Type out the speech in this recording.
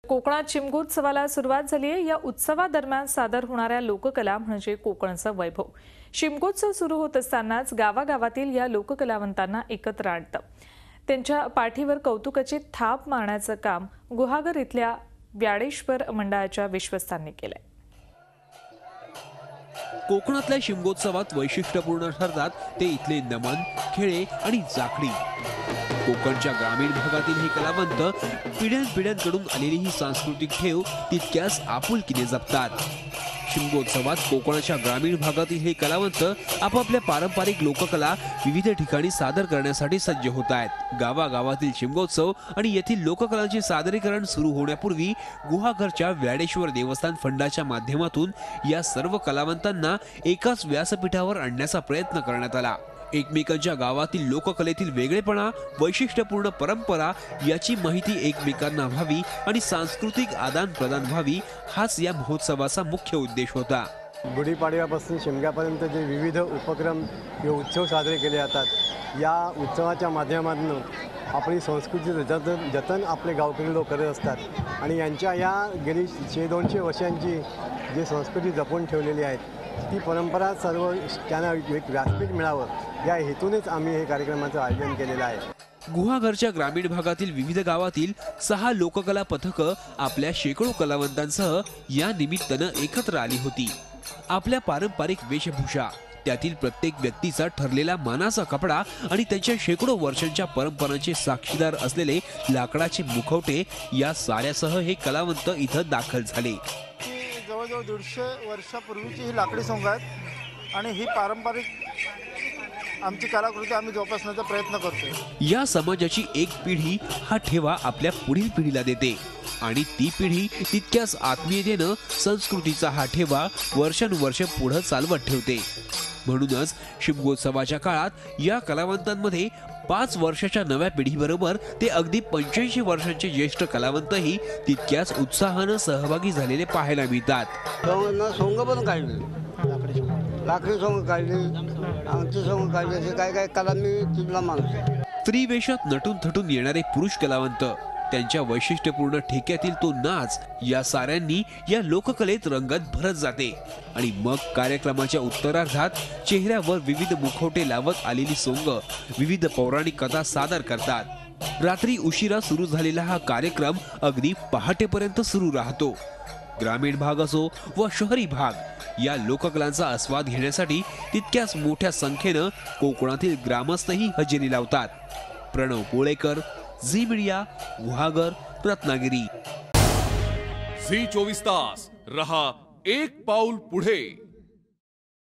कोकणात शिमगोत्सवाला सुरुवात झाली आहे। या उत्सवादरम्यान सादर होणाऱ्या लोककला म्हणजे कोकणचं वैभव। शिमगोत्सव सुरू होत असतानाच गावागावातील या लोककलावंतांना एकत्र आणतं। त्यांच्या पाठीवर कौतुकाची थाप मारण्याचं काम गुहागर इथल्या व्याडेश्वर मंडळाच्या विश्वस्तांनी केलंय। कोकणातल्या शिमगोत्सवात वैशिष्ट्यपूर्ण ठरतात ते इथले नमन, खेळे आणि जाखडी। कोकणच्या ग्रामीण भागातील हे कलावंत पिढ्यानपिढ्यांकडून आलेली ही सांस्कृतिक ठेव तितक्याच आपुलकीने जपतात। शिमगोत्सवात कोकणाच्या ग्रामीण भागातील हे कलावंत आपापल्या पारंपरिक लोककला विविध ठिकाणी सादर करण्यासाठी सज्ज होत आहेत। गावागावातील शिमगोत्सव आणि येथील लोककलांचे सादरीकरण सुरू होण्यापूर्वी गुहागरच्या व्याडेश्वर देवस्थान फंडाच्या माध्यमातून या सर्व कलावंतांना एकाच व्यासपीठावर आणण्याचा प्रयत्न करण्यात आला। एकमेकांच्या गावातील लोककलेतील वेगळेपणा, वैशिष्ट्यपूर्ण परंपरा याची माहिती एकमेकांना व्हावी आणि सांस्कृतिक आदान प्रदान व्हावी हाच या महोत्सवाचा मुख्य उद्देश होता। गुढीपाडव्यापासून शिमग्यापर्यंत जे विविध उपक्रम किंवा उत्सव साजरे केले जातात, या उत्सवाच्या माध्यमातून आपली संस्कृतीचं जतन आपले गावकरी लोक करत असतात आणि यांच्या या गेली 100-200 वर्षांची जी संस्कृती जपून ठेवलेली आहे ती परंपरा सर्व त्यांना एक व्यासपीठ मिळावं या हेतूनेच आम्ही हे कार्यक्रमाचं आयोजन केलेलं आहे। गुहागरच्या ग्रामीण भागातील विविध गावातील 6 लोककला पथकं आपल्या शेकडो कलावंतांसह या निमित्तानं एकत्र आली होती। आपल्या पारंपरिक वेशभूषा, त्यातील प्रत्येक व्यक्तीचा ठरलेला मानाचा कपडा आणि त्यांच्या शेकडो वर्षांच्या परंपरांचे साक्षीदार असलेले लाकडाचे मुखवटे या साऱ्यासह हे कलावंत इथं दाखल झाले। जवळजवळ 150 वर्षापूर्वीची ही लाकडी सोंग आहेत आणि ही पारंपरिक आमची कलाकृती आम्ही जोपासण्याचा प्रयत्न करतो। या समाजाची एक पिढी हा ठेवा आपल्या पुढील पिढीला देते आणि ती पिढी तितक्याच आत्मीयतेनं संस्कृतीचा हा ठेवा वर्षानुवर्ष पुढे चालवत ठेवते। म्हणूनच शिमगोत्सवाच्या काळात या कलावंतांमध्ये 5 वर्षाच्या नव्या पिढीबरोबर ते अगदी 85 वर्षांचे ज्येष्ठ कलावंतही तितक्याच उत्साहानं सहभागी झालेले पाहायला मिळतात। सोंग पण काढली, लाकडी सोंग काढली, आमची सोंग काढली, असे काय कला मी तिथला माणूस। त्रिवेशात नटून थटून येणारे पुरुष कलावंत, त्यांच्या वैशिष्ट्यपूर्ण ठेक्यातील तो नाच या साऱ्यांनी या लोककलेत रंगत भरत जाते आणि मग कार्यक्रमाच्या उत्तरार्धात चेहऱ्यावर विविध मुखवटे लावत आलेली सोंग विविध पौराणिक कथा सादर करतात। रात्री उशिरा सुरू झालेला हा कार्यक्रम अगदी पहाटेपर्यंत सुरू राहतो। ग्रामीण भाग असो व शहरी भाग, या लोककलांचा आस्वाद घेण्यासाठी तितक्याच मोठ्या संख्येनं कोकणातील ग्रामस्थही हजेरी लावतात। Pranav Polekar, Zee media, Guhagar, Ratnagiri. Zee 24 तास रहा एक पाऊल पुढे।